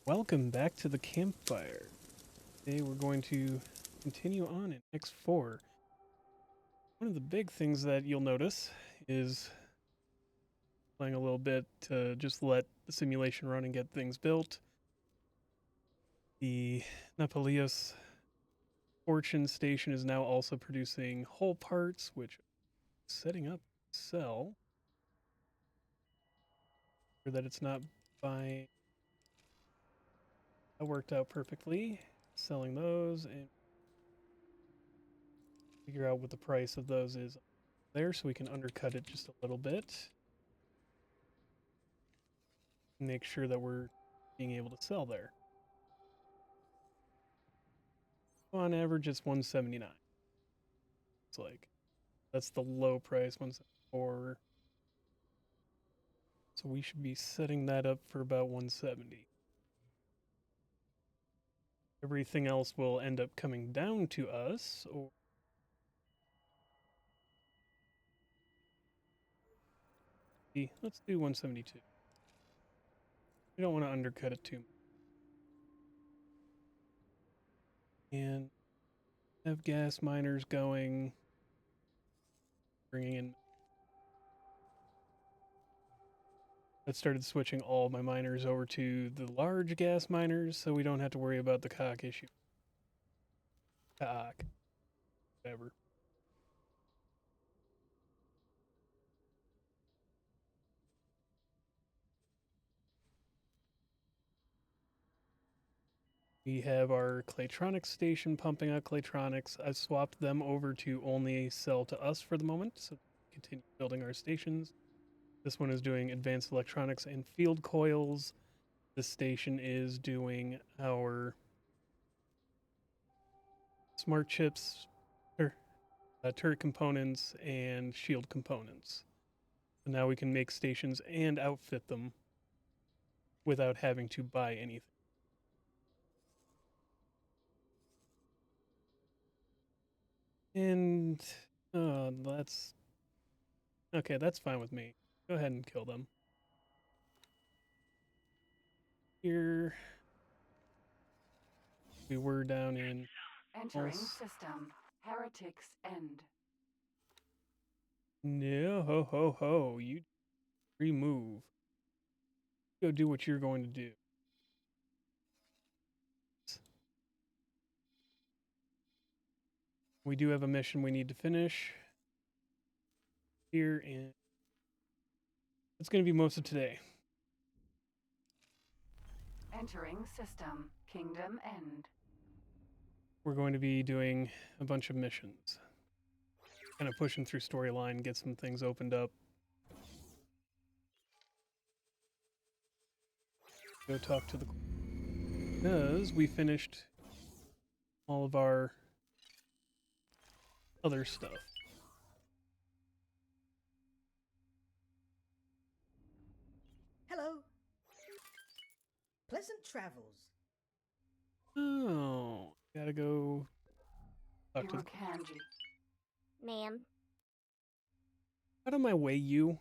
Welcome back to the campfire. Today we're going to continue on in X4. One of the big things that you'll notice is playing a little bit to just let the simulation run and get things built. The Napalios Fortune Station is now also producing hull parts, which I'm setting up to sell. Sure that it's not buying. That worked out perfectly. Selling those and figure out what the price of those is there so we can undercut it just a little bit. Make sure that we're being able to sell there. On average, it's 179. It's like that's the low price, 174. So we should be setting that up for about 170. Everything else will end up coming down to us, or let's do 172. We don't want to undercut it too much. And have gas miners going, bringing in. I started switching all my miners over to the large gas miners so we don't have to worry about the cock issue. Cock. Whatever. We have our Claytronics station pumping out Claytronics. I've swapped them over to only sell to us for the moment, so continue building our stations. This one is doing advanced electronics and field coils. This station is doing our smart chips, turret components, and shield components. So now we can make stations and outfit them without having to buy anything. And that's okay. That's fine with me. Go ahead and kill them. Here we were down in Entering system. Heretics end. No, ho ho ho. You remove. Go do what you're going to do. We do have a mission we need to finish here, and it's going to be most of today. Entering system. Kingdom end. We're going to be doing a bunch of missions. Kind of pushing through storyline, get some things opened up. Go talk to the... Because we finished all of our other stuff. Hello. Pleasant travels. Oh, gotta go talk to the... Kanji. Ma'am. Out of my way, you.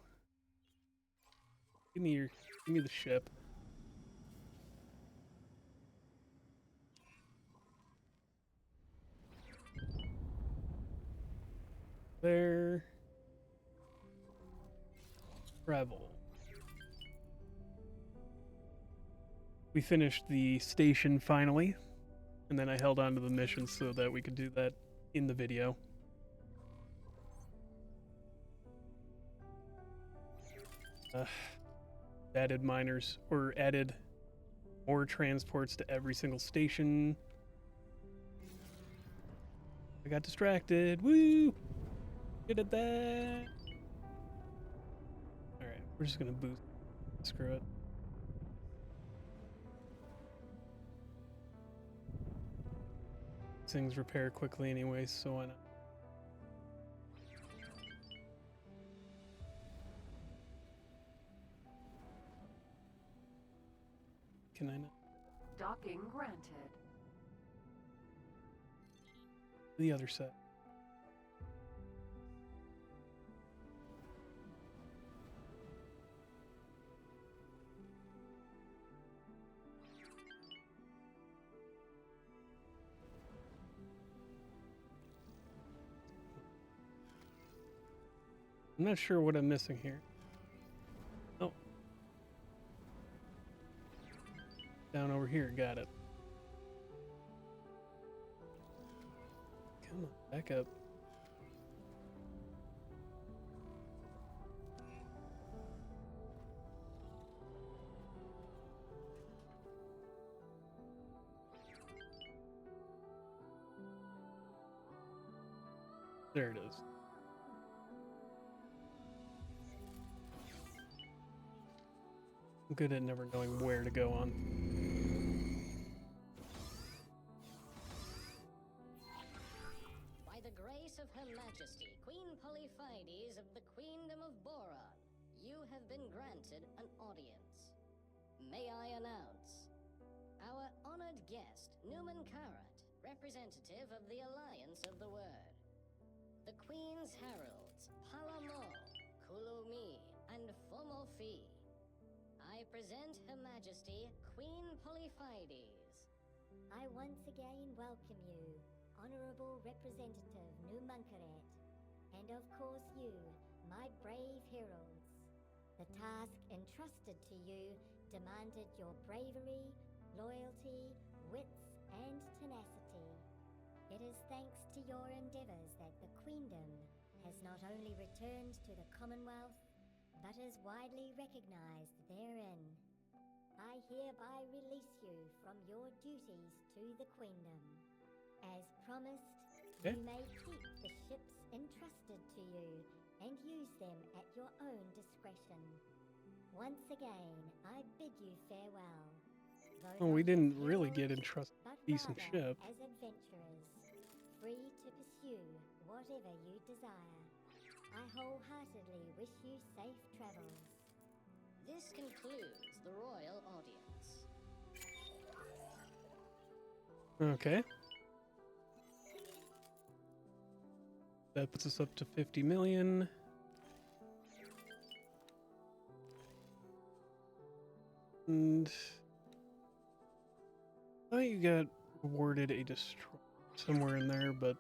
Give me the ship. There. Travel. We finished the station finally, and then I held on to the mission so that we could do that in the video. Added miners, or added more transports to every single station. I got distracted. Woo! Good at that. Alright, we're just gonna boost. Screw it. Things repair quickly anyway, so why not? Can I not? Docking granted. The other side. I'm not sure what I'm missing here. Oh. Down over here, got it. Come on, back up. There it is. I'm good at never knowing where to go on. By the grace of Her Majesty, Queen Polyphides of the Queendom of Boron, you have been granted an audience. May I announce our honored guest, Newman Karat, representative of the Alliance of the Word. The Queen's Heralds, Palamo, Kulumi, and Fomofi. I present Her Majesty, Queen Polyphides. I once again welcome you, Honorable Representative Numunkaret, and of course you, my brave heralds. The task entrusted to you demanded your bravery, loyalty, wits, and tenacity. It is thanks to your endeavors that the Queendom has not only returned to the Commonwealth, but is widely recognized therein. I hereby release you from your duties to the Queendom. As promised, Okay. you may keep the ships entrusted to you and use them at your own discretion. Once again, I bid you farewell. Though Oh, we not as didn't really heroes, get entrusted but decent rather ship. as adventurers, free to pursue whatever you desire. I wholeheartedly wish you safe travels. This concludes the royal audience. Okay. That puts us up to 50 million. And I thought you got awarded a destroyer somewhere in there, but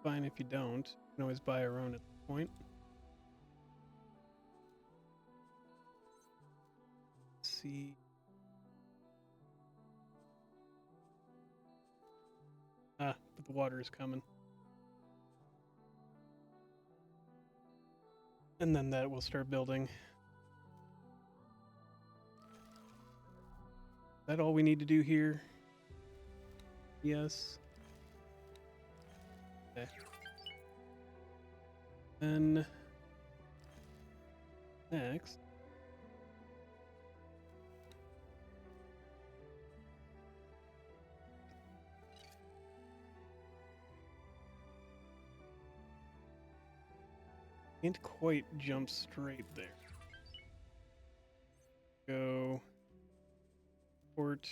fine if you don't. You can always buy our own at this point. Let's see. Ah, but the water is coming. And then that will start building. Is that all we need to do here? Yes. Okay. Then next. Can't quite jump straight there. Go port.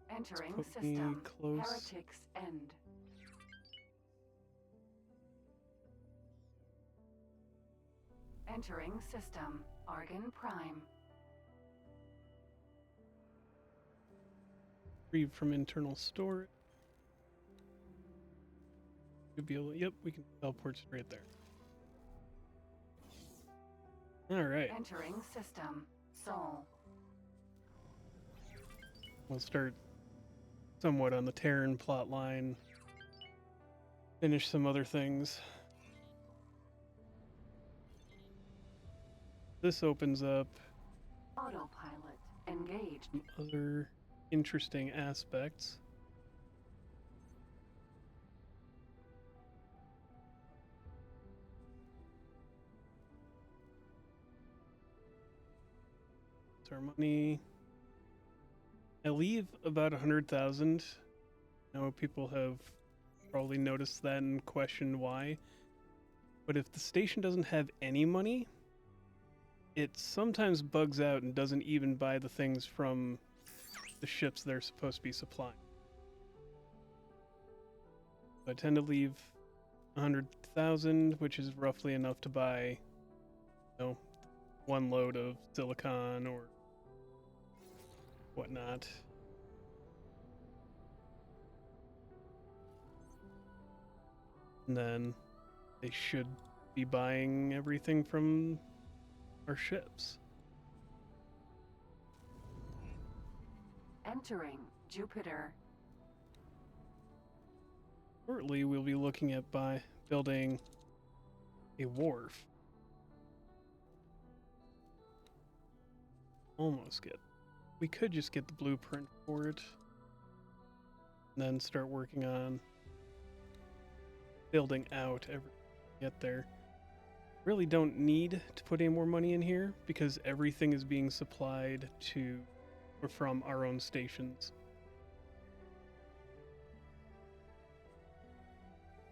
Entering put me system. close. Heretics End. Entering system. Argon Prime. Free from internal storage. Should be able. Yep, we can teleport straight there. All right. Entering system. Sol. We'll start somewhat on the Terran plot line. Finish some other things. This opens up Autopilot engaged. some other interesting aspects. It's our money. I leave about 100,000. I know people have probably noticed that and questioned why. But if the station doesn't have any money, it sometimes bugs out and doesn't even buy the things from the ships they're supposed to be supplying. So I tend to leave 100,000, which is roughly enough to buy, one load of silicon or whatnot. And then they should be buying everything from our ships. Entering Jupiter. Shortly, we'll be looking at building a wharf. Almost get. We could just get the blueprint for it, and then start working on building out everything. Get there. Really don't need to put any more money in here because everything is being supplied to or from our own stations.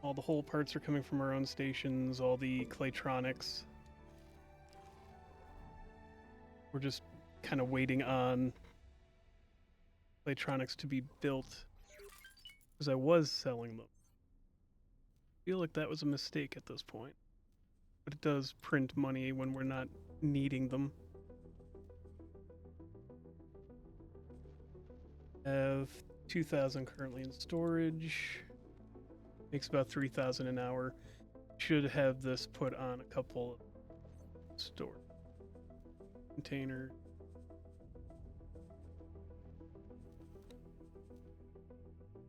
All the whole parts are coming from our own stations, all the claytronics. We're just kind of waiting on claytronics to be built because I was selling them. I feel like that was a mistake at this point. But it does print money when we're not needing them. Have 2,000 currently in storage. Makes about 3,000 an hour. Should have this put on a couple of store containers.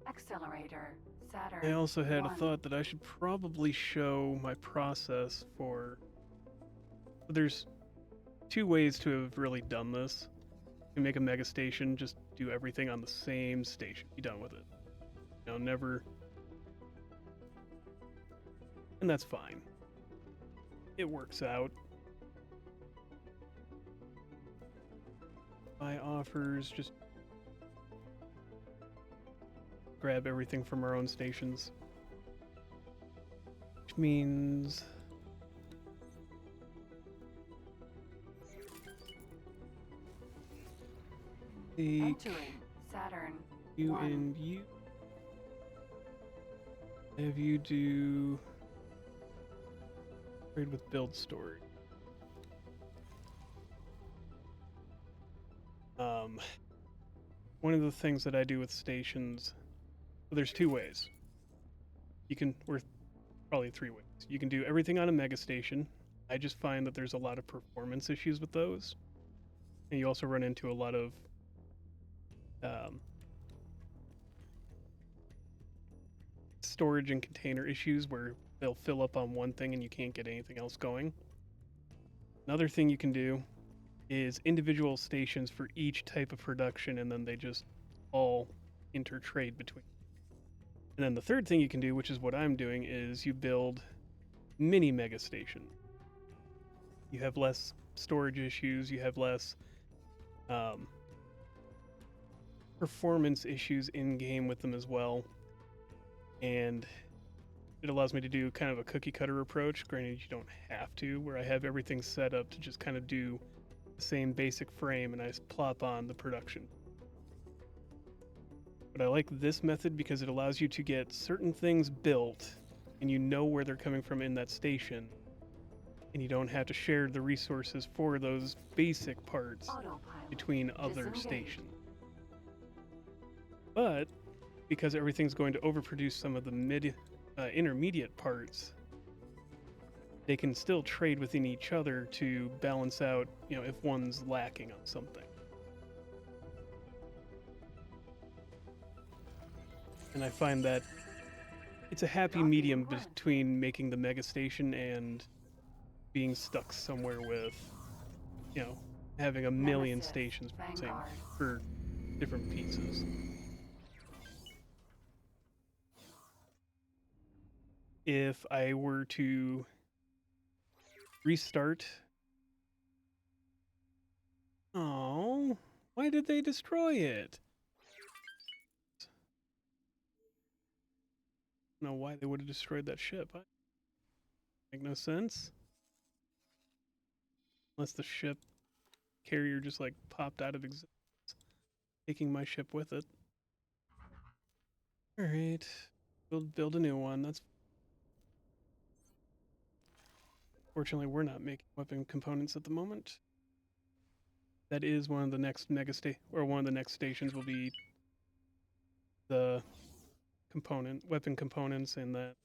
Accelerator. Saturn. I also had a 1. thought that I should probably show my process for... There's two ways to have really done this. You can make a mega station, just do everything on the same station. Be done with it. You know, never... And that's fine. It works out. Buy offers, just grab everything from our own stations. Which means... Entering Saturn. You 1. and you. Have you do trade with build storage. One of the things that I do with stations, well, there's two ways. Or probably three ways. You can do everything on a mega station. I just find that there's a lot of performance issues with those. And you also run into a lot of storage and container issues where they'll fill up on one thing and you can't get anything else going. Another thing you can do is individual stations for each type of production, and then they just all intertrade between. And then the third thing you can do, which is what I'm doing, is you build mini mega station. You have less storage issues, you have less performance issues in game with them as well, and it allows me to do kind of a cookie cutter approach. Granted, you don't have to, where I have everything set up to just kind of do the same basic frame and I just plop on the production. But I like this method because it allows you to get certain things built and you know where they're coming from in that station, and you don't have to share the resources for those basic parts Autopilot. between other Disengage. stations. But because everything's going to overproduce some of the intermediate parts, they can still trade within each other to balance out, you know, if one's lacking on something. And I find that it's a happy medium between making the mega station and being stuck somewhere with, you know, having a million Nemesis. stations Vanguard. for different pieces. If I were to restart... Oh, why did they destroy it? I don't know why they would have destroyed that ship. Make no sense. Unless the ship carrier just like popped out of existence, taking my ship with it. Alright. Build a new one. That's... Fortunately, we're not making weapon components at the moment. That is one of the next one of the next stations will be the weapon components, and that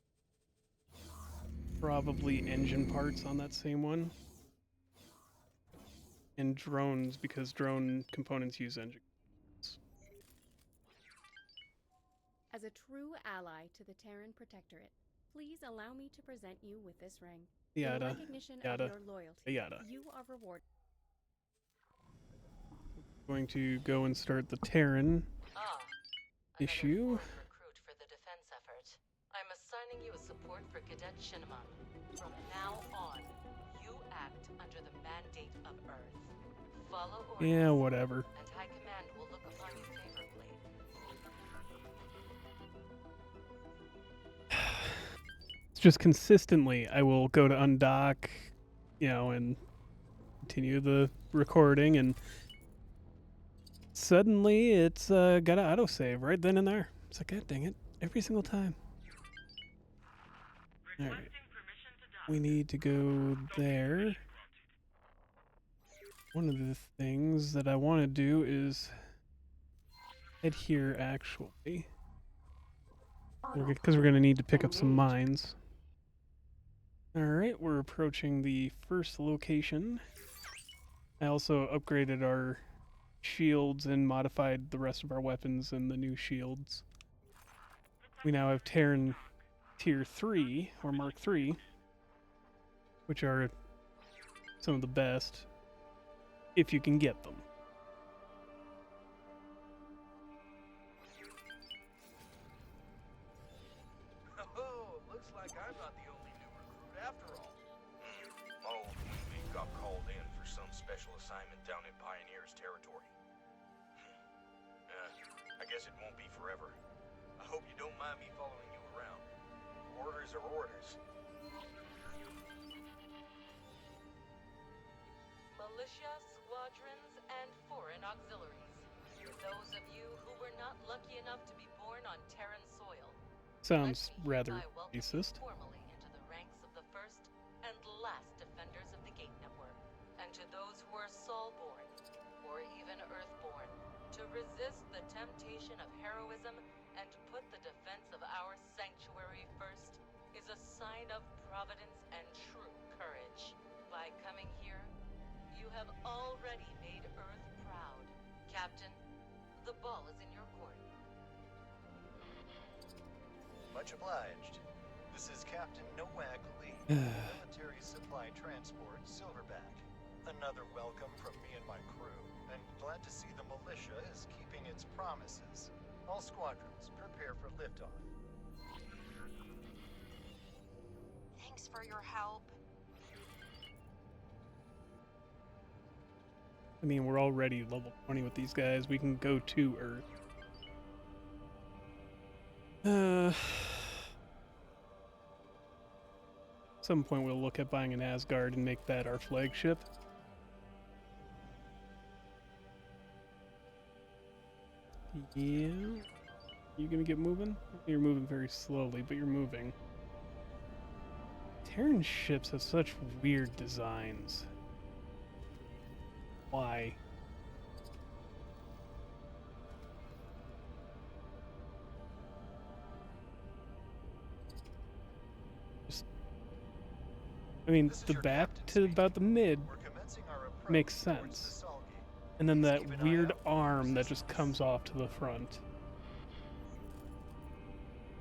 probably engine parts on that same one. And drones, because drone components use engine. As a true ally to the Terran Protectorate, please allow me to present you with this ring. Yada, In recognition yada, of your loyalty, yada. you are rewarded. Going to go and start the Terran issue. Recruit for the defense effort. I'm assigning you a support for Cadet Shinamon. From now on, you act under the mandate of Earth. Follow orders. Yeah, whatever. And High Command will look upon you favorably. It's just consistently, I will go to undock, you know, and continue the recording, and suddenly it's got to autosave right then and there. It's like, God dang it, every single time. Alright. We need to go there. One of the things that I want to do is head here, actually. Because we're going to need to pick up some mines. Alright, we're approaching the first location. I also upgraded our shields and modified the rest of our weapons and the new shields. We now have Terran Tier 3, or Mark 3, which are some of the best, if you can get them. Oh, looks like I'm not the only new recruit after all. My old teammate got called in for some special assignment down in Pioneer's territory. I guess it won't be forever. I hope you don't mind me following you around. Orders are orders. Militia, squadrons, and foreign auxiliaries. Those of you who were not lucky enough to be born on Terran soil. Sounds let me rather hereby welcome you racist. formally into the ranks of the first and last defenders of the Gate Network. And to those who are Sol-born, or even Earth-born, to resist the temptation of heroism and put the defense of our sanctuary first is a sign of providence and true courage. By coming here, you have already made Earth proud. Captain, the ball is in your court. Much obliged. This is Captain Nowak Lee, Military Supply Transport, Silverback. Another welcome from me and my crew, and glad to see the militia is keeping its promises. All squadrons, prepare for liftoff. Thanks for your help. I mean, we're already level 20 with these guys. We can go to Earth. At some point we'll look at buying an Asgard and make that our flagship. Yeah. You gonna get moving? You're moving very slowly, but you're moving. Terran ships have such weird designs. Why? I mean, This is the your back captain to speaking. about the mid We're commencing our approach makes towards sense. the Sol Gate. And then Please that keep an eye weird out for arm that just resistance. comes off to the front.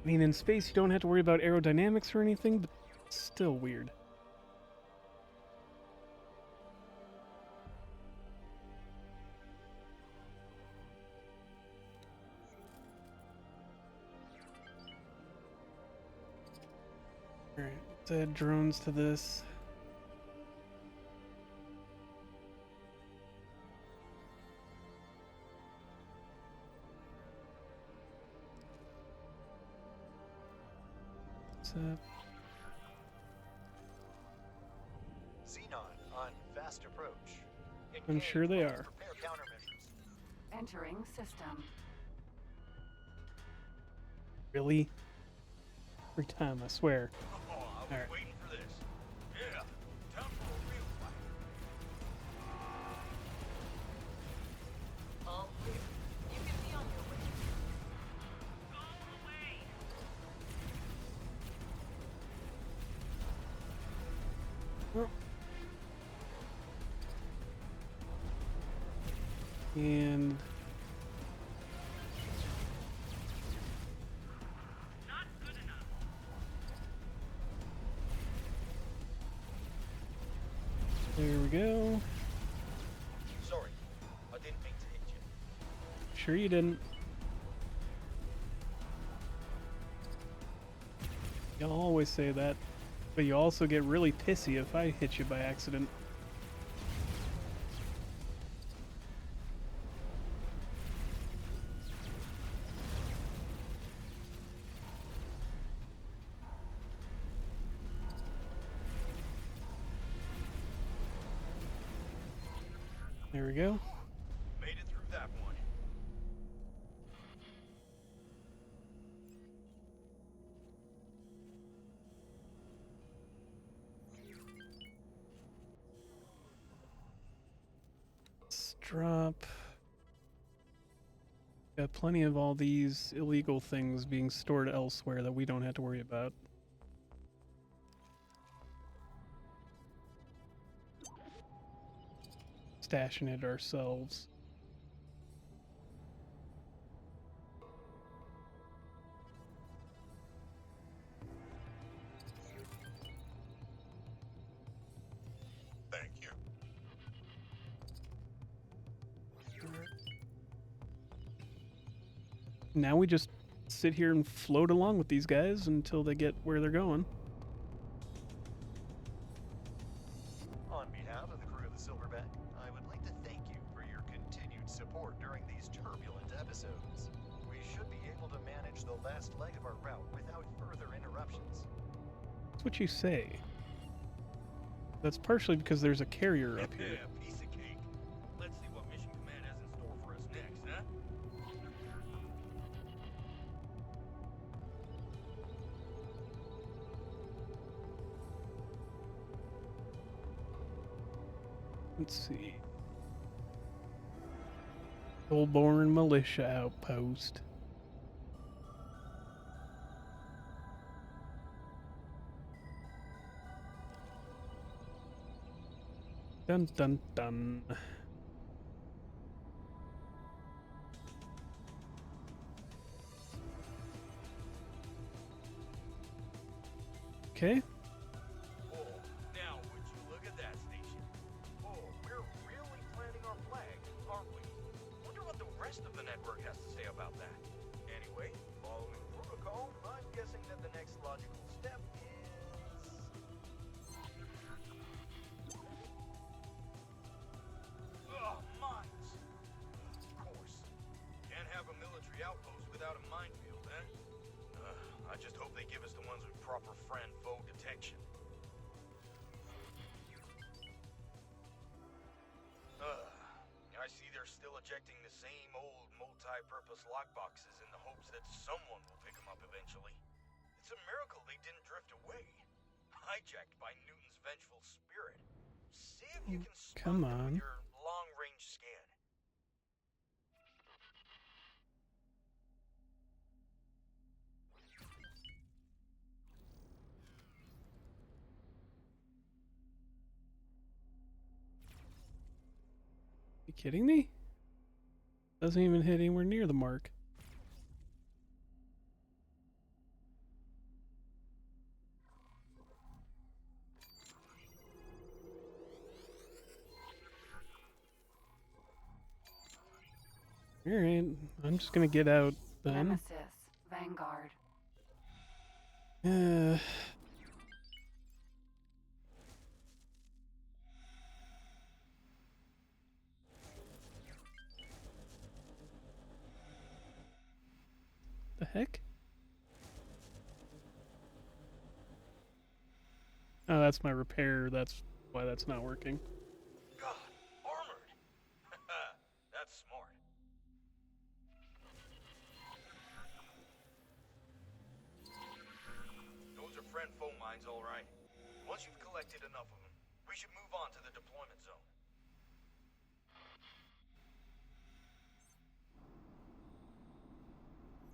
I mean, in space you don't have to worry about aerodynamics or anything, but it's still weird. Alright, let's add drones to this. Xenon on fast approach. I'm sure they Engage. are. Prepare countermeasures. Entering system. Really? Every time, I swear. Oh, I was Alright. waiting for this. Yeah, time for a real fight. All clear. You can be on your way. Oh. And there we go. Sorry, I didn't mean to hit you. Sure you didn't. You'll always say that, but you also get really pissy if I hit you by accident. There we go. Made it through that one. Let's drop. Got plenty of all these illegal things being stored elsewhere that we don't have to worry about. Stashing it ourselves. Thank you. Now we just sit here and float along with these guys until they get where they're going. On behalf of the crew of the Silverback, I would like to thank you for your continued support during these turbulent episodes. We should be able to manage the last leg of our route without further interruptions. That's what you say. That's partially because there's a carrier up here. Yeah, piece of cake. Let's see what Mission Command has in store for us next, huh? Let's see. Soulborn Militia Outpost. Dun dun dun. Okay. Oh, now would you look at that station? Oh, we're really planting our flag, aren't we? Wonder what the rest of the network has to say about that. Anyway, following protocol, I'm guessing that the next logical step is... Ugh, mines! Of course. Can't have a military outpost without a minefield, eh? I just hope they give us the ones with proper friend-foe detection. I see they're still ejecting the same old multi-purpose lockboxes in the hopes that someone will pick them up eventually. It's a miracle they didn't drift away. Hijacked by Newton's vengeful spirit. See if you can spot Come them on. with your long-range scan. You kidding me? Doesn't even hit anywhere near the mark. Alright, I'm just gonna get out then. Nemesis. Vanguard. The heck? Oh, that's my repair. That's why that's not working. God, armored! That's smart. Those are friend-foe mines, all right. Once you've collected enough of them, we should move on to the deployment zone.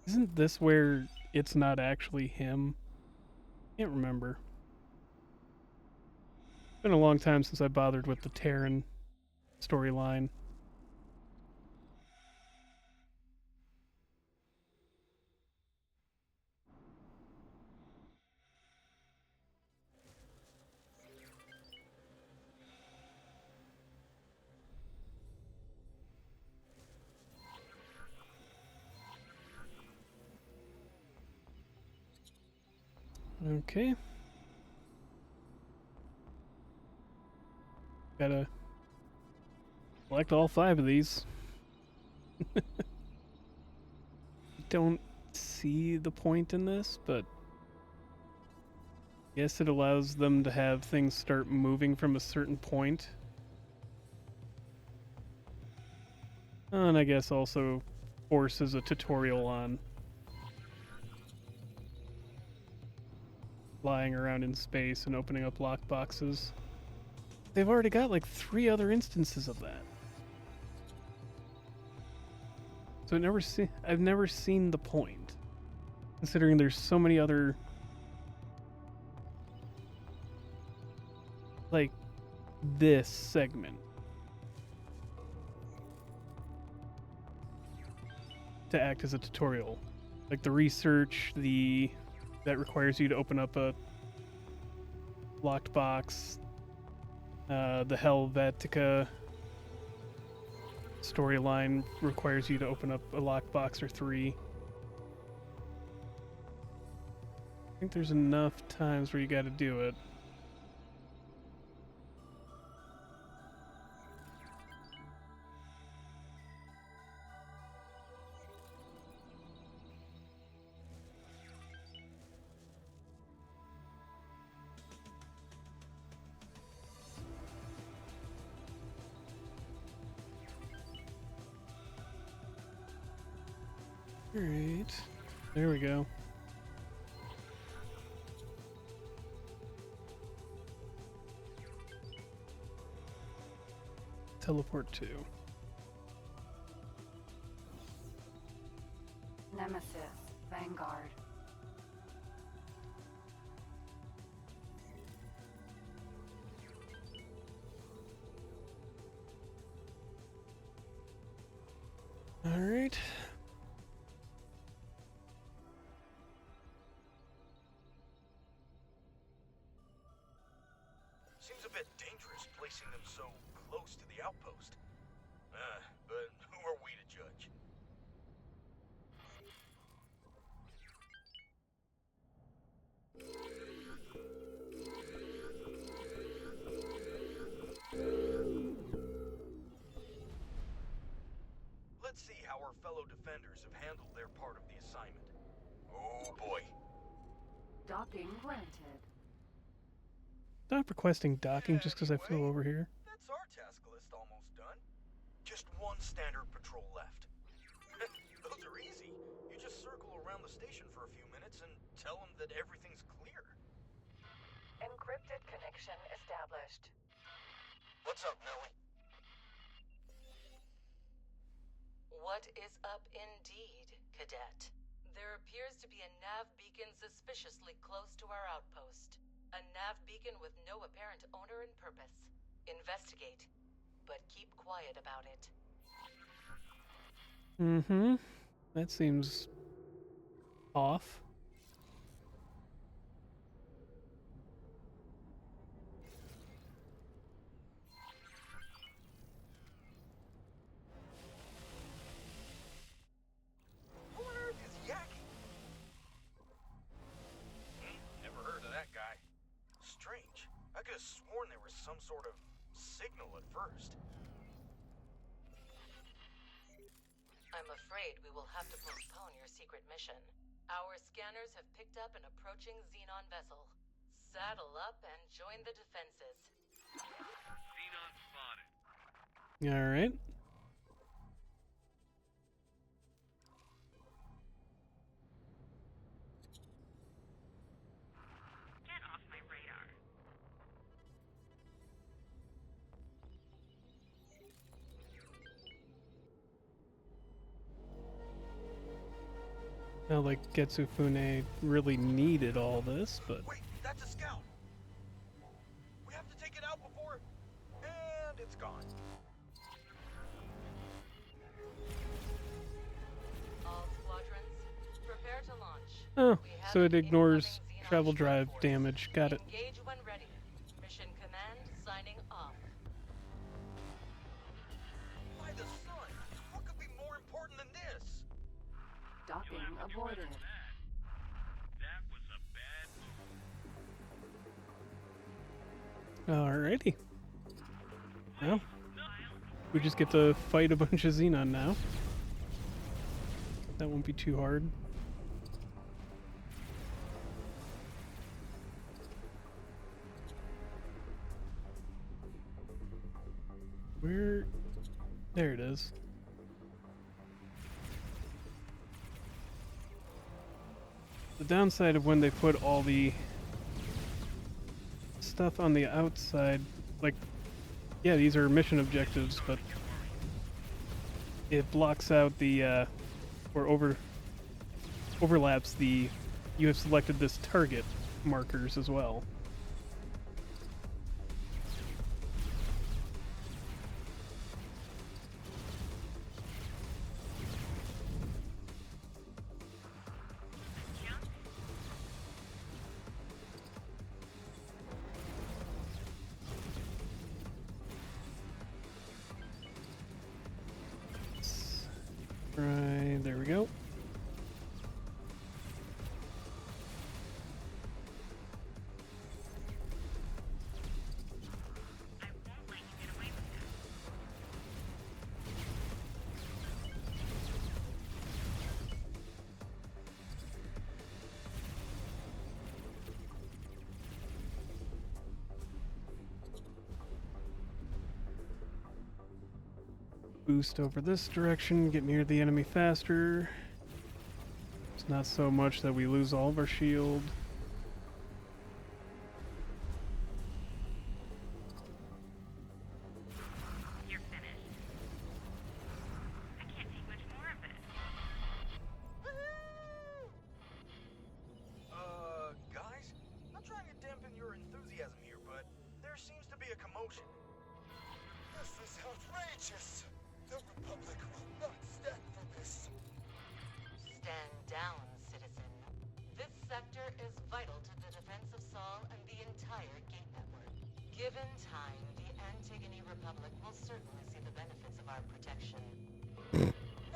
Isn't this where it's not actually him? Can't remember. Been a long time since I bothered with the Terran storyline. Okay. Gotta select all 5 of these. Don't see the point in this, but yes, it allows them to have things start moving from a certain point. And I guess also forces a tutorial on flying around in space and opening up lockboxes. They've already got like 3 other instances of that. So I've never seen the point, considering there's so many other like this segment to act as a tutorial, like the research, that requires you to open up a locked box, the Helvetica storyline requires you to open up a locked box or 3. I think there's enough times where you got to do it. Alright, there we go. Teleport to. Nemesis, Vanguard. Alright. Seems a bit dangerous placing them so close to the outpost. But who are we to judge? Let's see how our fellow defenders have handled their part of the assignment. Oh boy. Docking granted. Not requesting docking just because I flew Anyway, over here. That's our task list almost done. Just one standard patrol left. Those are easy. You just circle around the station for a few minutes and tell them that everything's clear. Encrypted connection established. What's up, Nellie? What is up indeed, Cadet? There appears to be a nav beacon suspiciously close to our outpost. A nav beacon with no apparent owner and purpose. Investigate, but keep quiet about it. Mm-hmm. That seems off. Who on earth is yakking? Never heard of that guy. Strange. I could have sworn there was some sort of signal at first. I'm afraid we will have to postpone your secret mission. Our scanners have picked up an approaching Xenon vessel. Saddle up and join the defenses. Xenon spotted. Alright. Get off my radar. Not like Getsufune really needed all this, but Wait, that's a scout. We have to take it out Oh, We have so it an ignores incoming Xenon travel strike drive force. damage. Got it. Engage when ready. Mission command signing off. By the sun! What could be more important than this? Docking aborted. That was a bad move. Alrighty. Well, we just get to fight a bunch of Xenon now. That won't be too hard. Where? There it is. The downside of when they put all the stuff on the outside, like, yeah, these are mission objectives, but it blocks out the, or overlaps the, you have selected this target markers as well. Right, there we go. Boost over this direction, get near the enemy faster. It's not so much that we lose all of our shield. You're finished. I can't take much more of it. Guys? Not trying to dampen your enthusiasm here, but there seems to be a commotion. This is outrageous! The Republic will not stand for this! Stand down, citizen. This sector is vital to the defense of Sol and the entire gate network. Given time, the Antigone Republic will certainly see the benefits of our protection.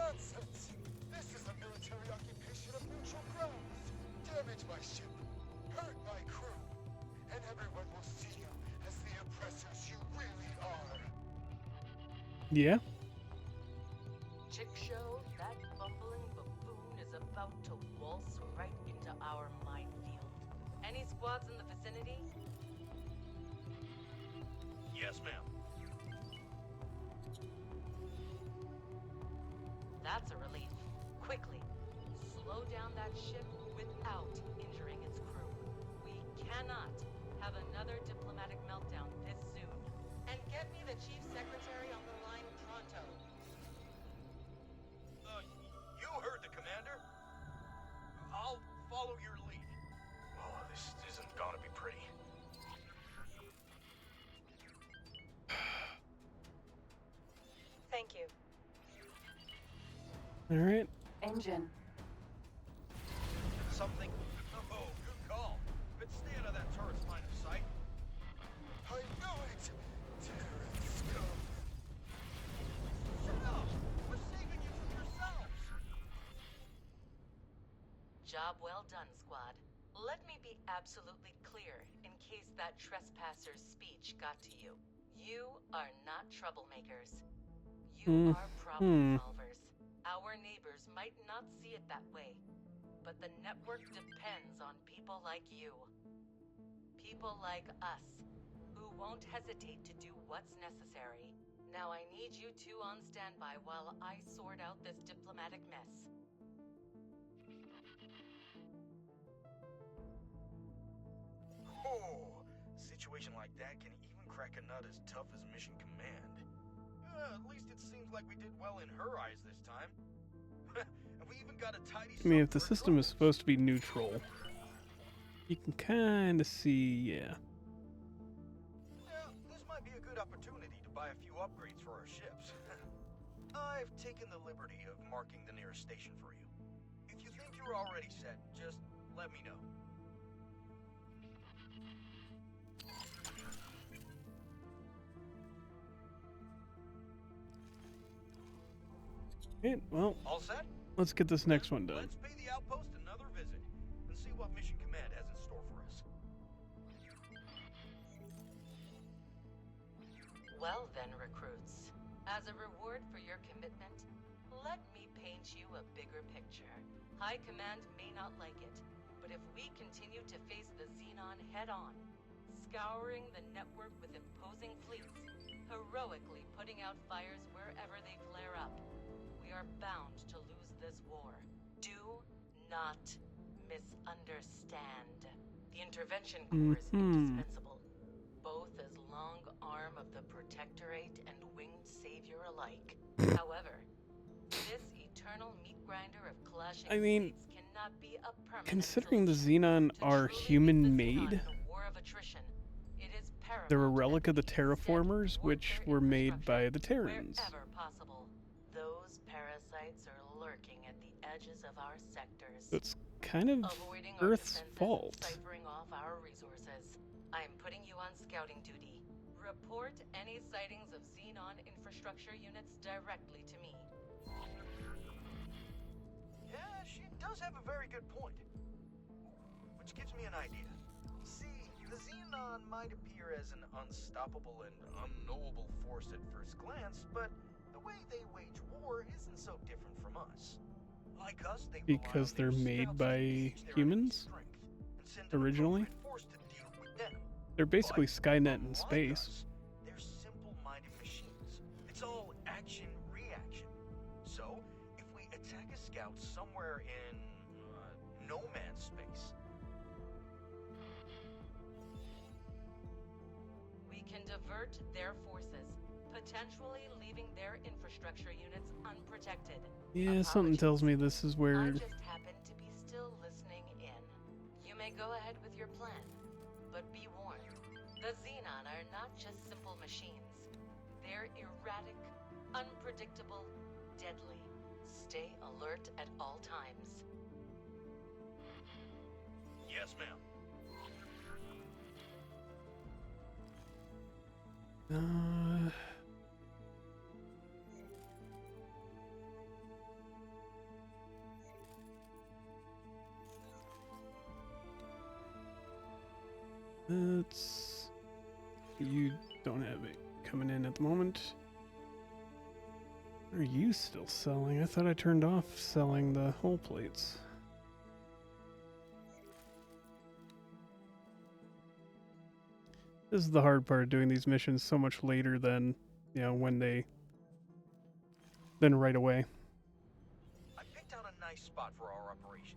Nonsense! This is a military occupation of neutral grounds! Damage my ship, hurt my crew, and everyone will see you as the oppressors you really are! Yeah? Chick show, that bumbling buffoon is about to waltz right into our minefield. Any squads in the vicinity? Yes, ma'am. That's a relief. Quickly, slow down that ship without injuring its crew. We cannot have another diplomatic meltdown this soon. And get me the Chief Secretary on the line pronto. You heard the commander. I'll follow your lead. Oh, this isn't gonna be pretty. Thank you. Alright. Engine. Something. Oh, good call. But stay out of that turret's line of sight. I know it! Terran scum! Shut up! We're saving you from yourselves. Job well done, squad. Let me be absolutely clear in case that trespasser's speech got to you. You are not troublemakers. You are problem solvers. Our neighbors might not see it that way, but the network depends on people like you. People like us, who won't hesitate to do what's necessary. Now I need you two on standby while I sort out this diplomatic mess. Oh, a situation like that can even crack a nut as tough as mission command. At least it seems like we did well in her eyes this time. And we even got a tidy. I mean, if the system is supposed to be neutral, you can kind of see, yeah. Yeah, this might be a good opportunity to buy a few upgrades for our ships. I've taken the liberty of marking the nearest station for you. If you think you're already set, just let me know. Okay, well, All set? let's get this next one done. Let's pay the outpost another visit and see what Mission Command has in store for us. Well then, recruits, as a reward for your commitment, let me paint you a bigger picture. High Command may not like it, but if we continue to face the Xenon head-on, scouring the network with imposing fleets, heroically putting out fires wherever they flare up, we are bound to lose this war. Do not misunderstand. The Intervention Corps is indispensable, both as long arm of the Protectorate and winged savior alike. However, this eternal meat grinder of clashing fleets cannot be a permanent Considering the solution. Xenon To are truly beat the Xenon human-made, in a war of attrition, it is paramount they're a that relic of the we instead terraformers, thwart which their were made by infrastructure the Terrans. wherever possible. Those parasites are lurking at the edges of our sectors. It's kind of Avoiding our Earth's defenses fault. and ciphering off our resources. I'm putting you on scouting duty. Report any sightings of Xenon infrastructure units directly to me. Yeah, she does have a very good point. Which gives me an idea. See, the Xenon might appear as an unstoppable and unknowable force at first glance, but the way they wage war isn't so different from us. Like us, they rely Because on their they're made scouts to by gauge their humans, enemy's strength and send an originally. appropriate force to deal with them. They're basically But Skynet in unlike space. us, they're simple-minded machines. It's all action-reaction. So, if we attack a scout somewhere in no man's space, We can divert their forces, potentially leaving their infrastructure units unprotected. Yeah, something tells me this is I where just happen to be still listening in. You may go ahead with your plan, but be warned. The Xenon are not just simple machines. They're erratic, unpredictable, deadly. Stay alert at all times. yes, ma'am. It's you don't have it coming in at the moment. Are you still selling? I thought I turned off selling the hull plates. This is the hard part of doing these missions so much later than, when than right away. I picked out a nice spot for our operation.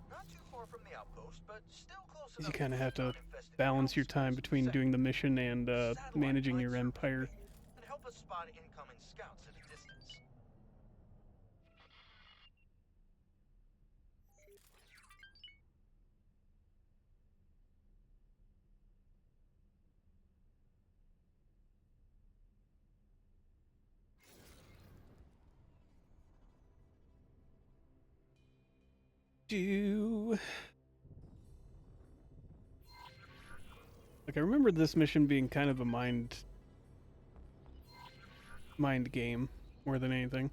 Not too far from the outpost, but still close You enough. kind of have to Xenon-infested balance your time outskirts between set. doing the mission and Satellite managing your might surface empire. ping and help us spot incoming scouts at a distance. Like, I remember this mission being kind of a mind game more than anything.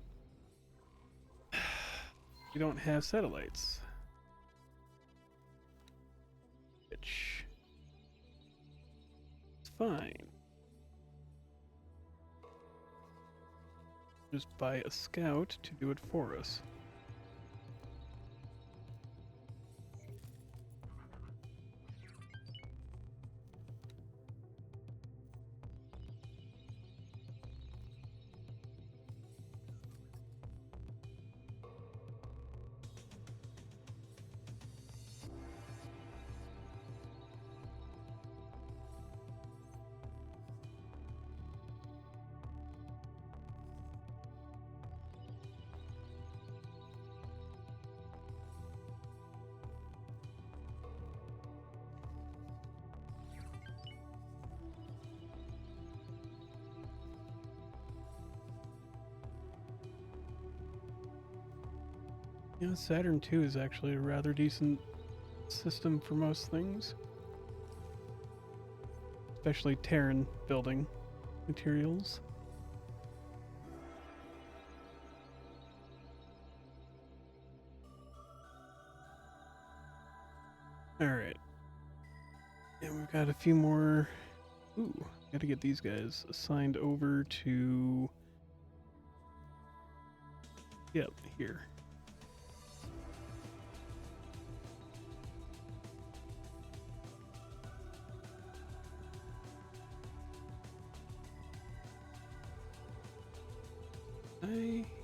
We don't have satellites. Which is fine. Just buy a scout to do it for us. Yeah, Saturn II is actually a rather decent system for most things. Especially Terran building materials. Alright. And we've got a few more. Ooh, gotta get these guys assigned over to. Yep, here.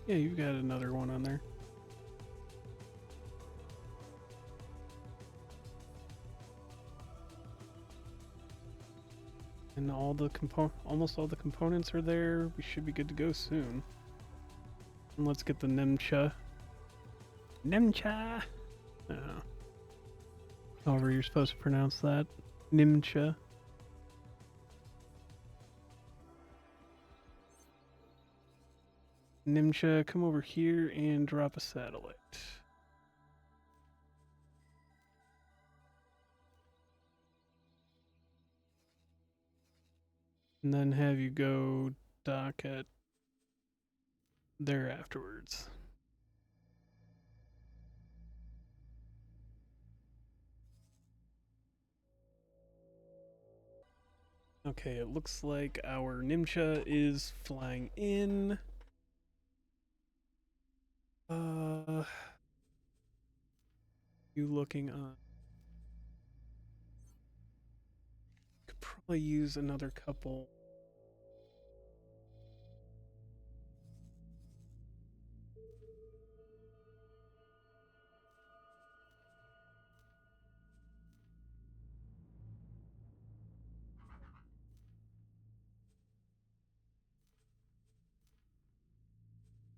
Yeah, you've got another one on there. And almost all the components are there. We should be good to go soon. And let's get the Nemcha. Nemcha! However you're supposed to pronounce that. Nimcha. Nimcha, come over here and drop a satellite. And then have you go dock at there afterwards. Okay, it looks like our Nimcha is flying in. You looking on? Could probably use another couple.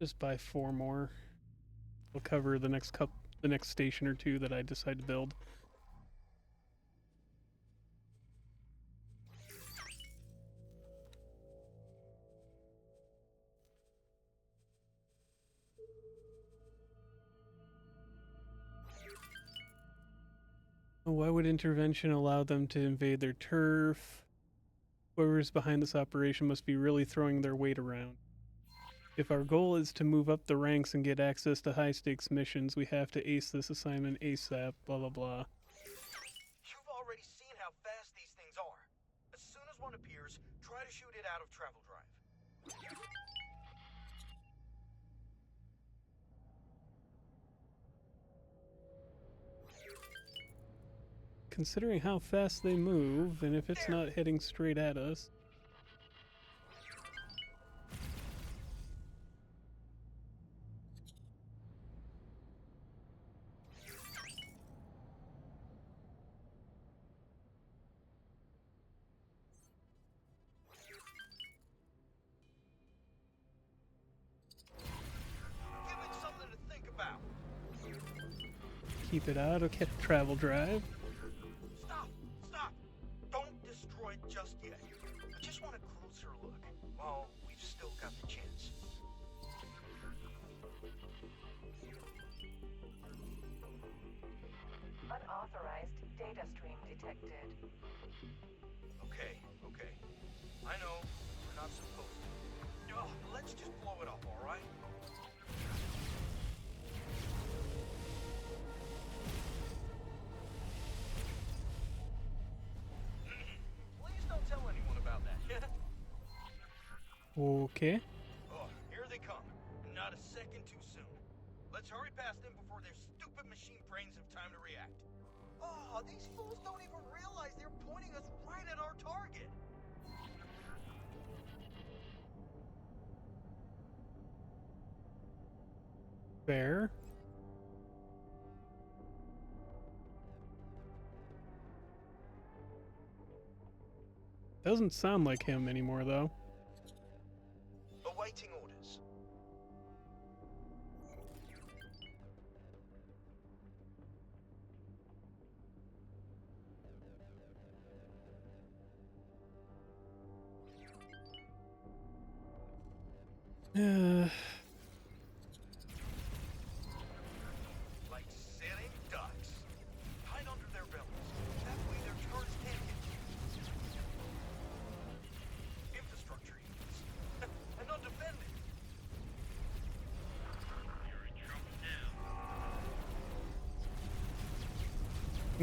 Just buy 4 more. We'll cover the next station or two that I decide to build. Why would intervention allow them to invade their turf? Whoever's behind this operation must be really throwing their weight around. If our goal is to move up the ranks and get access to high-stakes missions, we have to ace this assignment ASAP, blah blah blah. You've already seen how fast these things are. As soon as one appears, try to shoot it out of travel drive. Considering how fast they move, and if it's not heading straight at us. Give it something to think about. Keep it out of travel drive. Stop! Don't destroy it just yet. I just want a closer look. Well, we've still got the chance. Unauthorized data stream detected. Okay. I know, we're not supposed to. Let's just blow it up, alright? Please don't tell anyone about that. Okay. Oh, here they come. Not a second too soon. Let's hurry past them before their stupid machine brains have time to react. Oh, these fools don't even realize they're pointing us right at our target. Fair. Doesn't sound like him anymore, though. Awaiting orders.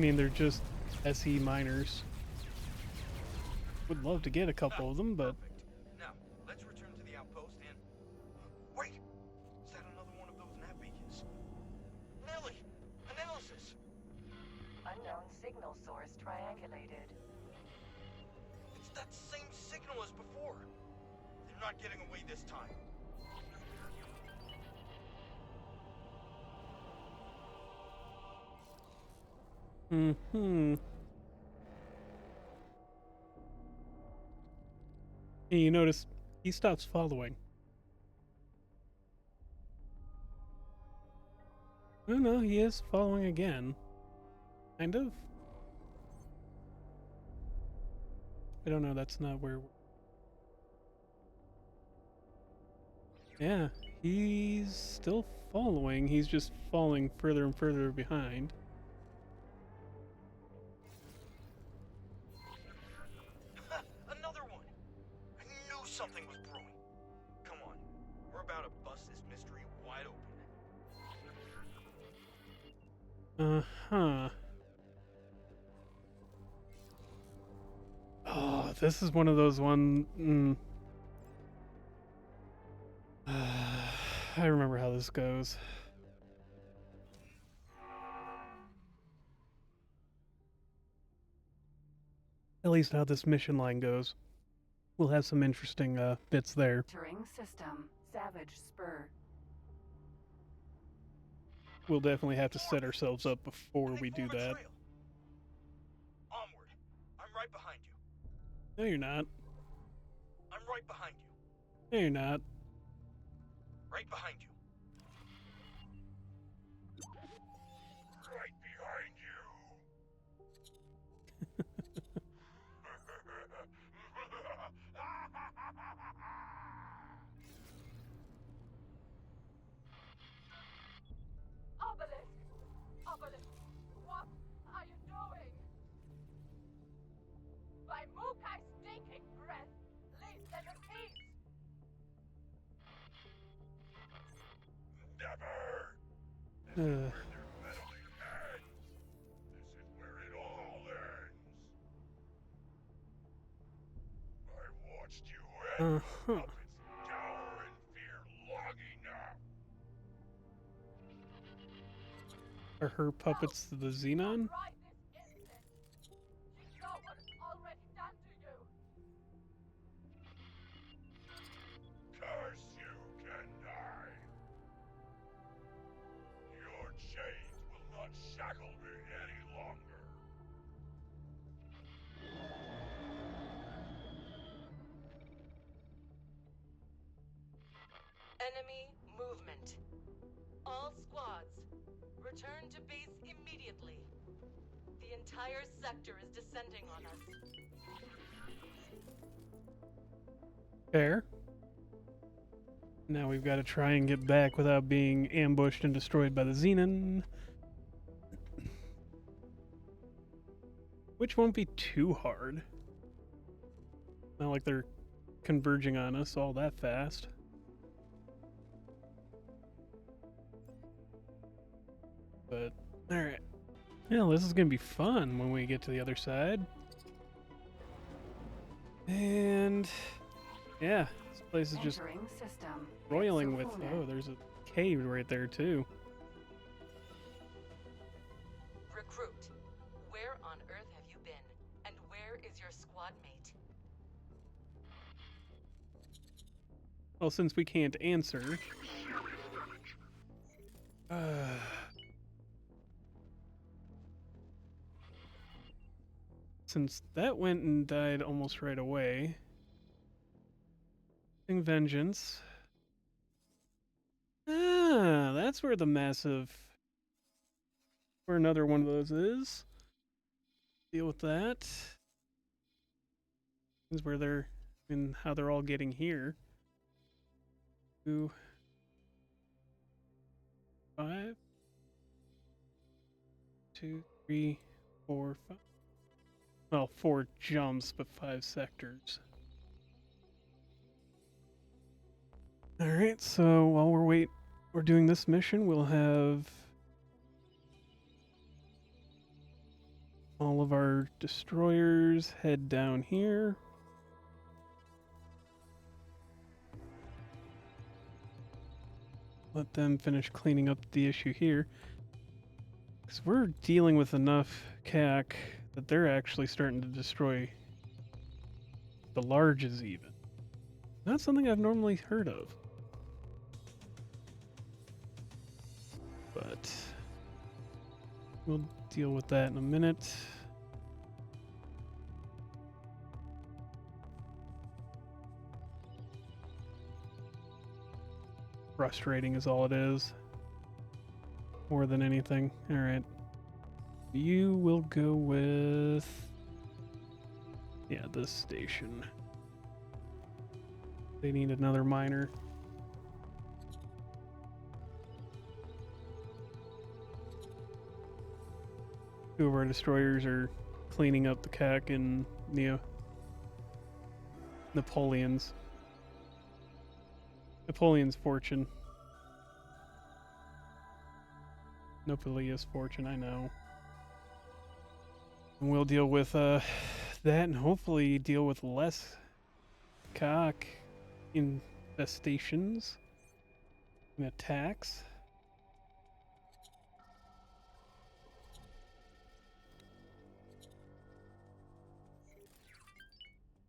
mean, they're just SE miners. Would love to get a couple of them, but Perfect. Now, let's return to the outpost and... Wait! Is that another one of those nav beacons? Nelly! Analysis! Unknown signal source triangulated. It's that same signal as before. They're not getting away this time. And you notice he stops following. Oh no, he is following again. Kind of. I don't know, that's not where... Yeah, he's still following. He's just falling further and further behind. Another one! I knew something was brewing. Come on, we're about to bust this mystery wide open. Uh-huh. Oh, this is one of those I remember how this goes. At least how this mission line goes. We'll have some interesting bits there. Entering system. Savage spur. We'll definitely have to set ourselves up before And they we do form a that. trail. Onward. I'm right behind you. No, you're not. I'm right behind you. No, you're not. Right behind you. Right behind you. Obelisk! Obelisk! What are you doing? By Mukai's stinking breath, leave them in peace! Never. Uh, Their meddling hands. This is where it all ends. I watched you and uh-huh. puppets cower in fear long enough. Are her puppets the Xenon? Right this instant! You know what it's already done to you! Curse you, Kendai. Your chains will not shackle me any longer. Enemy movement. All squads, return to base immediately. The entire sector is descending on us. Fair. Now we've got to try and get back without being ambushed and destroyed by the Xenon. Which won't be too hard. Not like they're converging on us all that fast. But, alright. Yeah, this is going to be fun when we get to the other side. And, yeah, this place is just Entering system. roiling with... Exophone. Oh, there's a cave right there, too. Recruit, where on Earth have you been? And where is your squad mate? Well, since we can't answer... since that went and died almost right away... Vengeance. Ah, that's where the massive... where another one of those is. Deal with that. This is where they're... and how they're all getting here. 2, 5, 2, 3, 4, 5. Well, 4 jumps, but 5 sectors. Alright, so while we're doing this mission, we'll have All of our destroyers head down here. Let them finish cleaning up the issue here. Because we're dealing with enough CAC that they're actually starting to destroy the larges even. Not something I've normally heard of. But we'll deal with that in a minute. Frustrating is all it is. More than anything. Alright. You will go with... yeah, this station. They need another miner. Two of our destroyers are cleaning up the CAC and Napoleon's fortune. Napoleon's fortune, I know. And we'll deal with that and hopefully deal with less CAC infestations and attacks.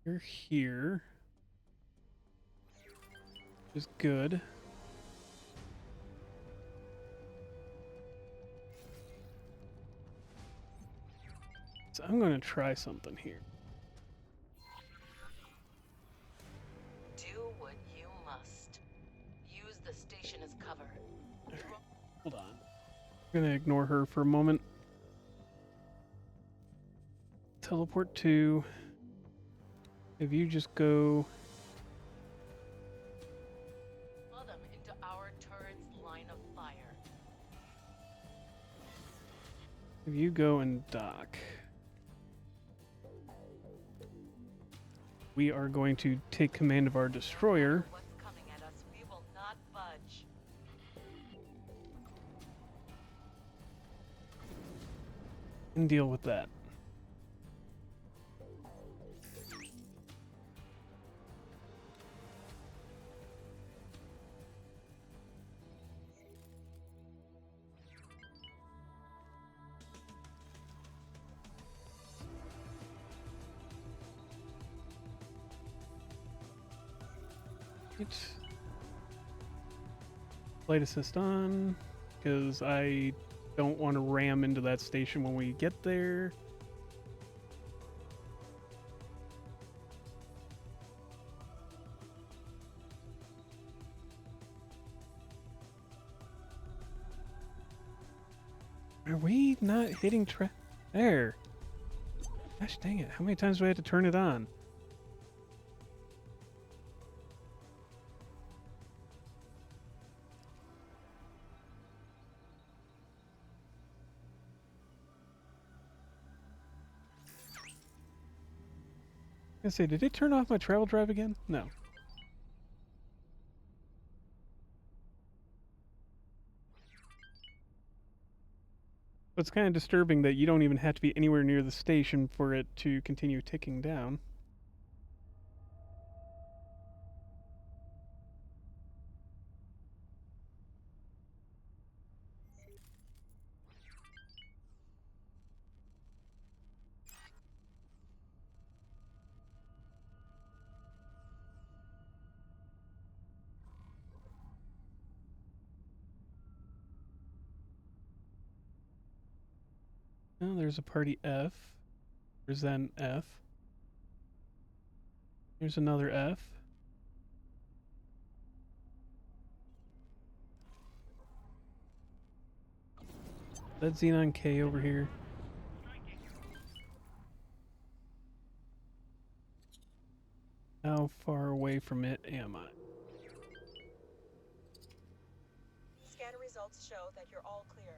You're here. Which is good. So I'm going to try something here. Do what you must. Use the station as cover. Hold on. I'm going to ignore her for a moment. Teleport to... if you just go... Pull them into our turret's line of fire. if you go and dock... we are going to take command of our destroyer. What's coming at us, we will not budge. And deal with that. Flight assist on, because I don't want to ram into that station when we get there. Are we not hitting there? Gosh dang it, how many times do I have to turn it on? I was gonna say, did it turn off my travel drive again? No. But it's kind of disturbing that you don't even have to be anywhere near the station for it to continue ticking down. Oh, there's a party F. There's an F. Here's another F. That Xenon K over here. How far away from it am I? Scan results show that you're all clear.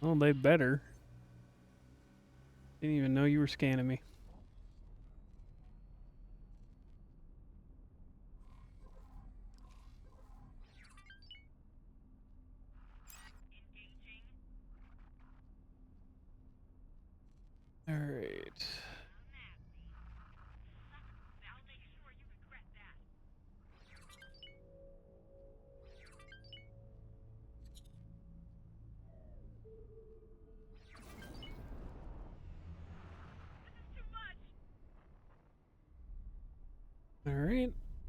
Well, they better. Didn't even know you were scanning me.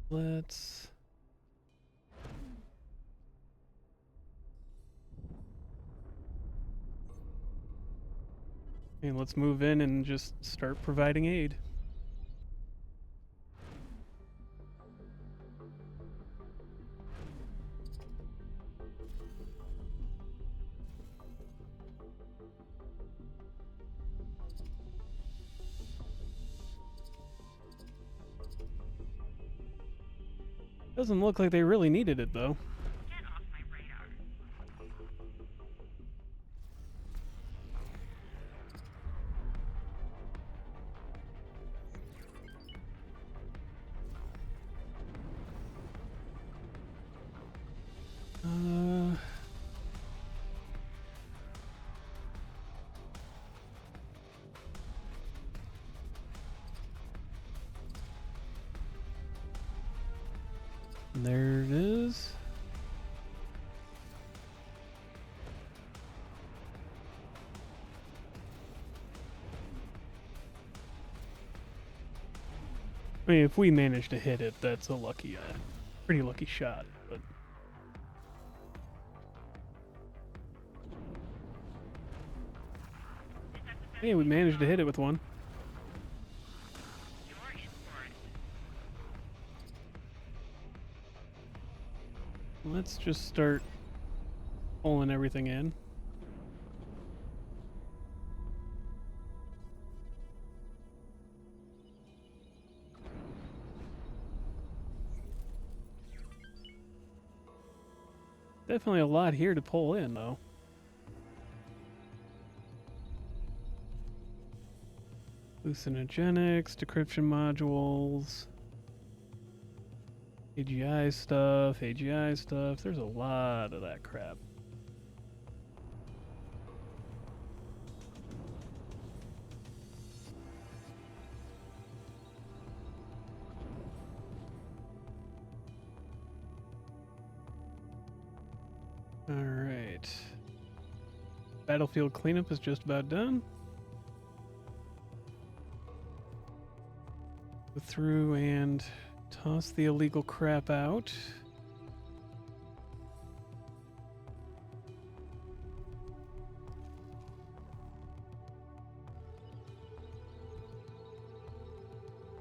Let's... And let's move in and just start providing aid. Doesn't look like they really needed it, though. Get off my radar. There it is. I mean, if we manage to hit it, that's a lucky, pretty lucky shot, but... Hey, we managed to hit it with one. You're in for it. Let's just start pulling everything in. Definitely a lot here to pull in, though. Hallucinogenics, decryption modules, AGI stuff. There's a lot of that crap. All right. Battlefield cleanup is just about done. Go through and toss the illegal crap out.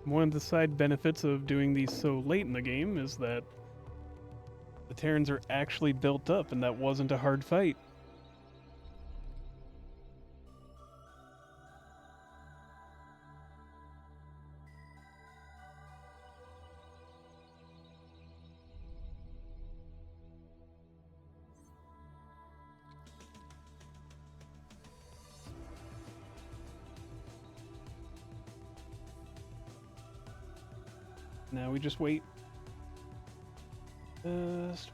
One of the side benefits of doing these so late in the game is that the Terrans are actually built up, and that wasn't a hard fight. Now we just wait. Just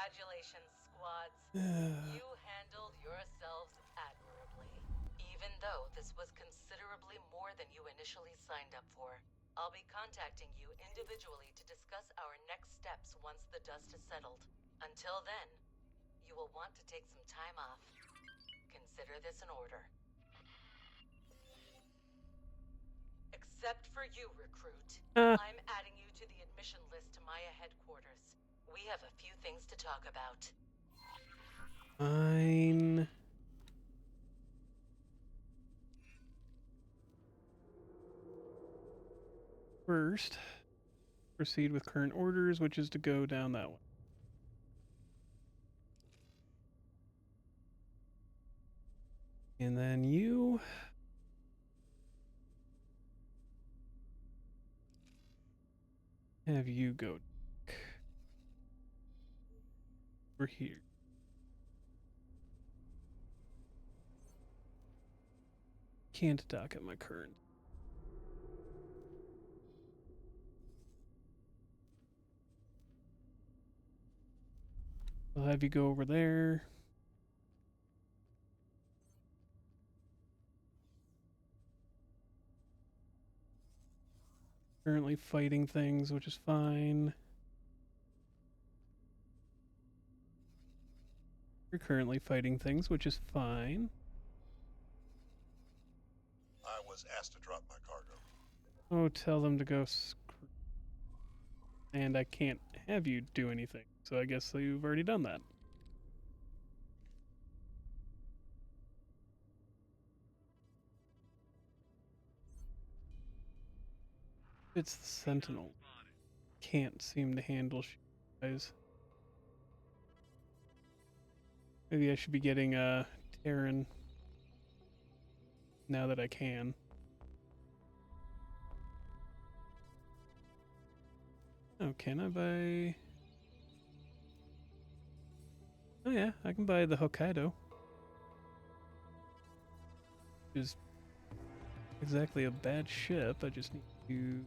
Congratulations, squads. You handled yourselves admirably. Even though this was considerably more than you initially signed up for. I'll be contacting you individually to discuss our next steps once the dust has settled. Until then, you will want to take some time off. Consider this an order. Except for you, recruit. I'm adding you to the admission list to Maya headquarters. We have a few things to talk about. fine. First, proceed with current orders, which is to go down that one. And then you... have you go over here. Can't dock at my current. I'll have you go over there. Currently fighting things, which is fine. You're currently fighting things, which is fine. I was asked to drop my cargo. Oh, tell them to go screw. And I can't have you do anything, so I guess you've already done that. It's the Sentinel. Can't seem to handle guys. Maybe I should be getting a Terran now that I can. Oh, can I buy? Oh yeah, I can buy the Hokkaido. Which is exactly a bad ship. I just need to...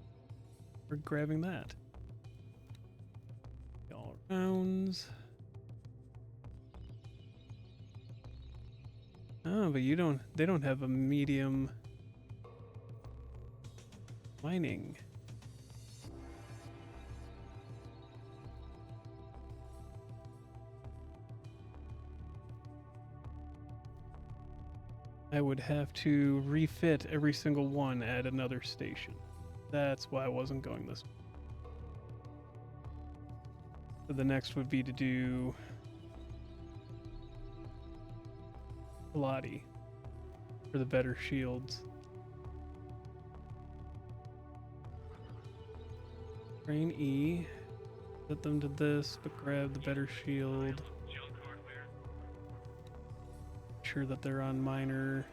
We're grabbing that. All rounds. Oh, but you don't... They don't have a medium... mining. I would have to refit every single one at another station. That's why I wasn't going this way. So the next would be to do Pilates for the better shields. Train E. Set them to this, but grab the better shield. Sure that they're on minor.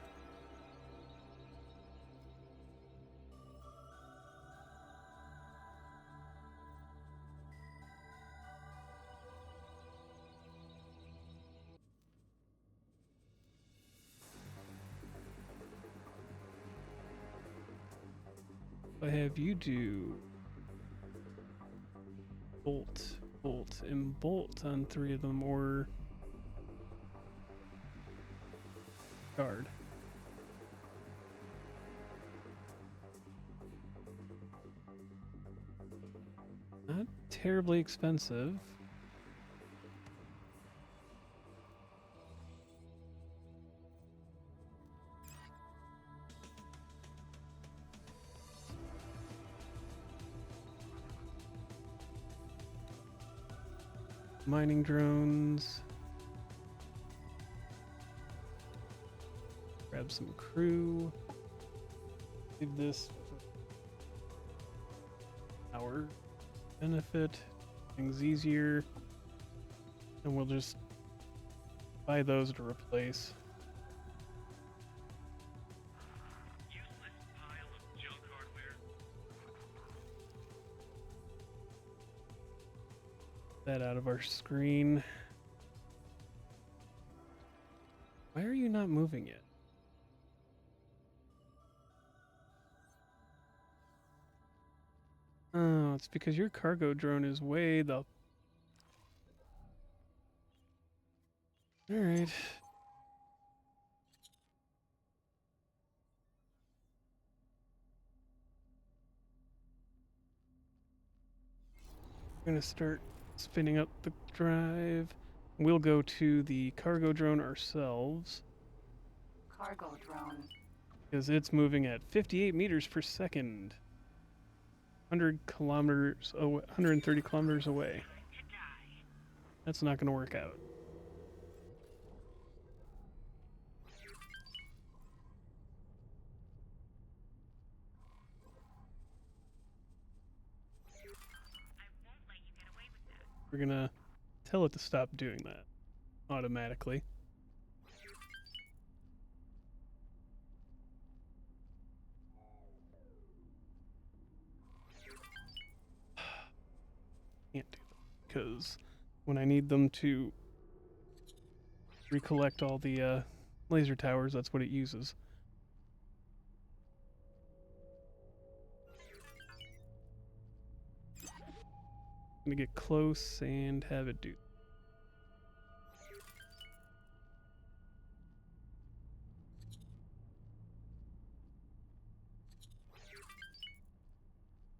I have you do bolt, bolt, and bolt on 3 of them, or guard. Not terribly expensive. Mining drones. Grab some crew. Leave this for our benefit. Things easier. And we'll just buy those to replace. Useless pile of junk hardware. That out of our screen. Why are you not moving yet? Oh, it's because your cargo drone is way the... Alright. I'm gonna start spinning up the drive. We'll go to the cargo drone ourselves. Cargo drone. Because it's moving at 58 meters per second. 100 kilometers away, 130 kilometers away. That's not going to work out. We're going to tell it to stop doing that automatically. Can't do that because when I need them to recollect all the laser towers, that's what it uses. I'm gonna get close and have it do.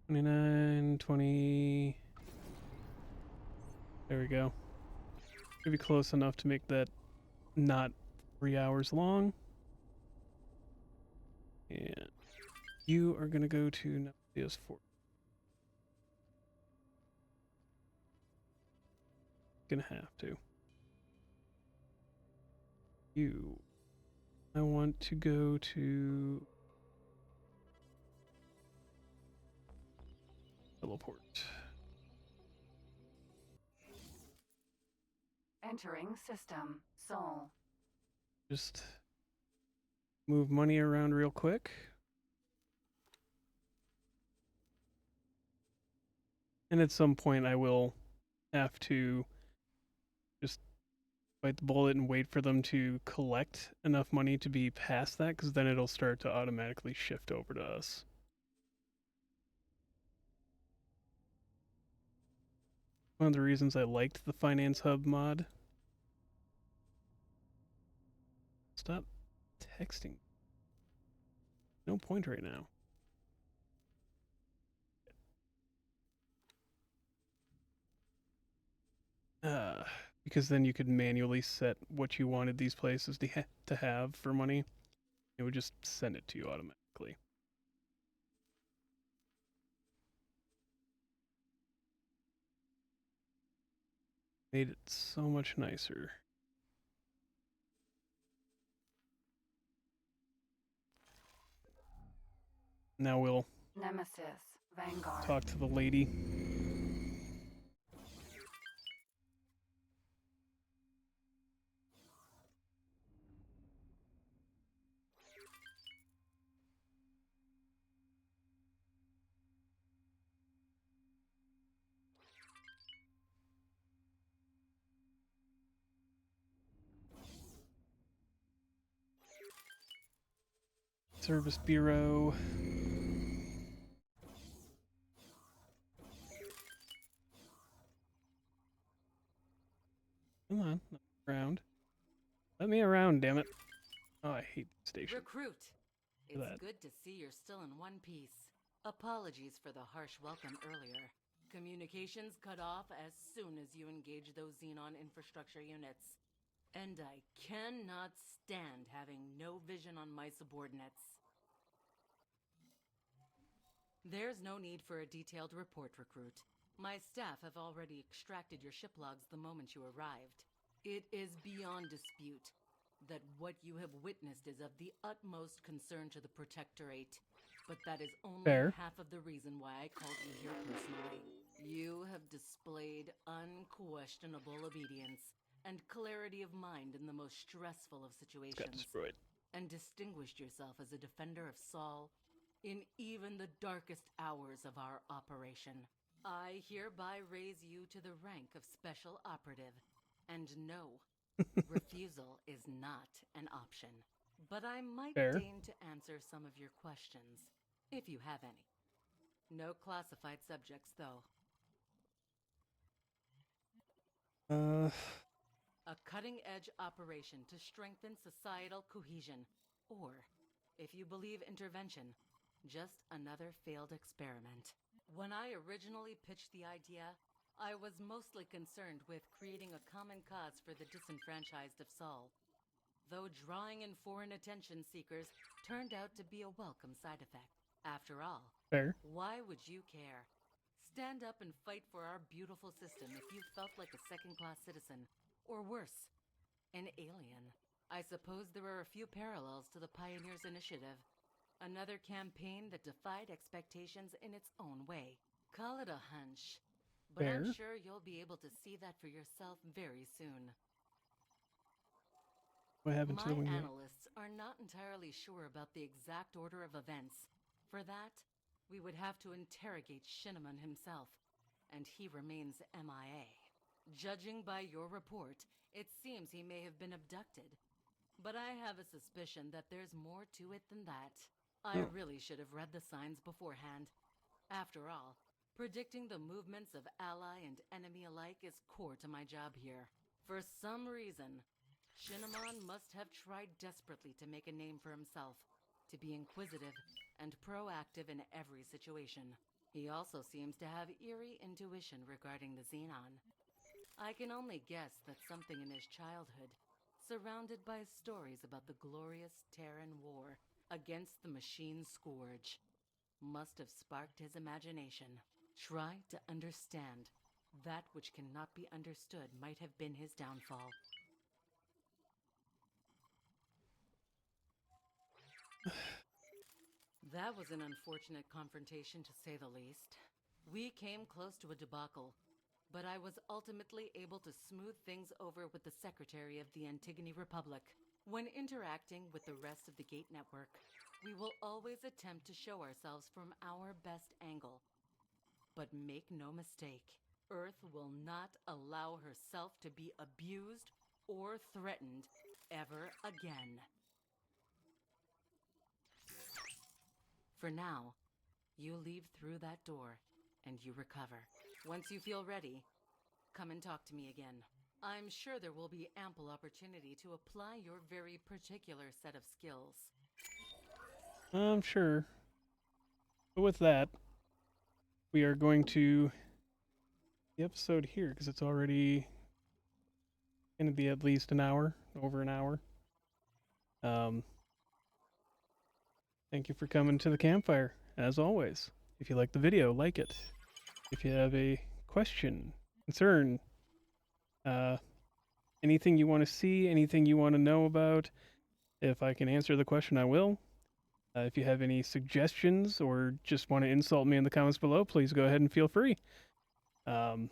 29, 20. There we go. Should be close enough to make that not 3 hours long. And you are going to go to PS4. Gonna have to. You. I want to go to teleport. Entering system. Sol. Just move money around real quick. And at some point I will have to just bite the bullet and wait for them to collect enough money to be past that, because then it'll start to automatically shift over to us. One of the reasons I liked the Finance Hub mod. Stop texting. No point right now. Because then you could manually set what you wanted these places to have for money. It would just send it to you automatically. Made it so much nicer. Now we'll Nemesis. Vanguard. talk to the lady. Service Bureau. Come on, around. Let me around, damn it. Oh, I hate the station. Recruit. It's that. good to see you're still in one piece. Apologies for the harsh welcome earlier. Communications cut off as soon as you engage those Xenon infrastructure units. And I cannot stand having no vision on my subordinates. There's no need for a detailed report, Recruit. My staff have already extracted your ship logs the moment you arrived. It is beyond dispute that what you have witnessed is of the utmost concern to the Protectorate. But that is only Fair. half of the reason why I called you here personally. You have displayed unquestionable obedience and clarity of mind in the most stressful of Got situations, destroyed. and distinguished yourself as a defender of Sol in even the darkest hours of our operation. I hereby raise you to the rank of Special Operative, and no, refusal is not an option. But I might Fair. deign to answer some of your questions, if you have any. No classified subjects, though. A cutting-edge operation to strengthen societal cohesion, or, if you believe intervention, just another failed experiment. When I originally pitched the idea, I was mostly concerned with creating a common cause for the disenfranchised of Sol. Though drawing in foreign attention seekers turned out to be a welcome side effect. After all, Fair. why would you care? Stand up and fight for our beautiful system if you felt like a second-class citizen, or worse, an alien. I suppose there are a few parallels to the Pioneers Initiative. Another campaign that defied expectations in its own way. Call it a hunch. But Fair. I'm sure you'll be able to see that for yourself very soon. What happened to My the window? analysts are not entirely sure about the exact order of events. For that, we would have to interrogate Shinneman himself, and he remains MIA. Judging by your report, it seems he may have been abducted. But I have a suspicion that there's more to it than that. I really should have read the signs beforehand. After all, predicting the movements of ally and enemy alike is core to my job here. For some reason, Shinneman must have tried desperately to make a name for himself, to be inquisitive and proactive in every situation. He also seems to have eerie intuition regarding the Xenon. I can only guess that something in his childhood, surrounded by stories about the glorious Terran war against the machine Scourge, must have sparked his imagination. Try to understand. That which cannot be understood might have been his downfall. That was an unfortunate confrontation, to say the least. We came close to a debacle, but I was ultimately able to smooth things over with the Secretary of the Antigone Republic. When interacting with the rest of the Gate Network, we will always attempt to show ourselves from our best angle. But make no mistake, Earth will not allow herself to be abused or threatened ever again. For now, you leave through that door and you recover. Once you feel ready, come and talk to me again. I'm sure there will be ample opportunity to apply your very particular set of skills. I'm sure. But with that, we are going to the episode here because it's already going to be at least an hour, over an hour. Thank you for coming to the campfire, as always. If you like the video, like it. If you have a question, concern, anything you want to see, anything you want to know about, if I can answer the question, I will. If you have any suggestions or just want to insult me in the comments below, please go ahead and feel free. And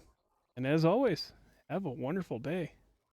as always, have a wonderful day.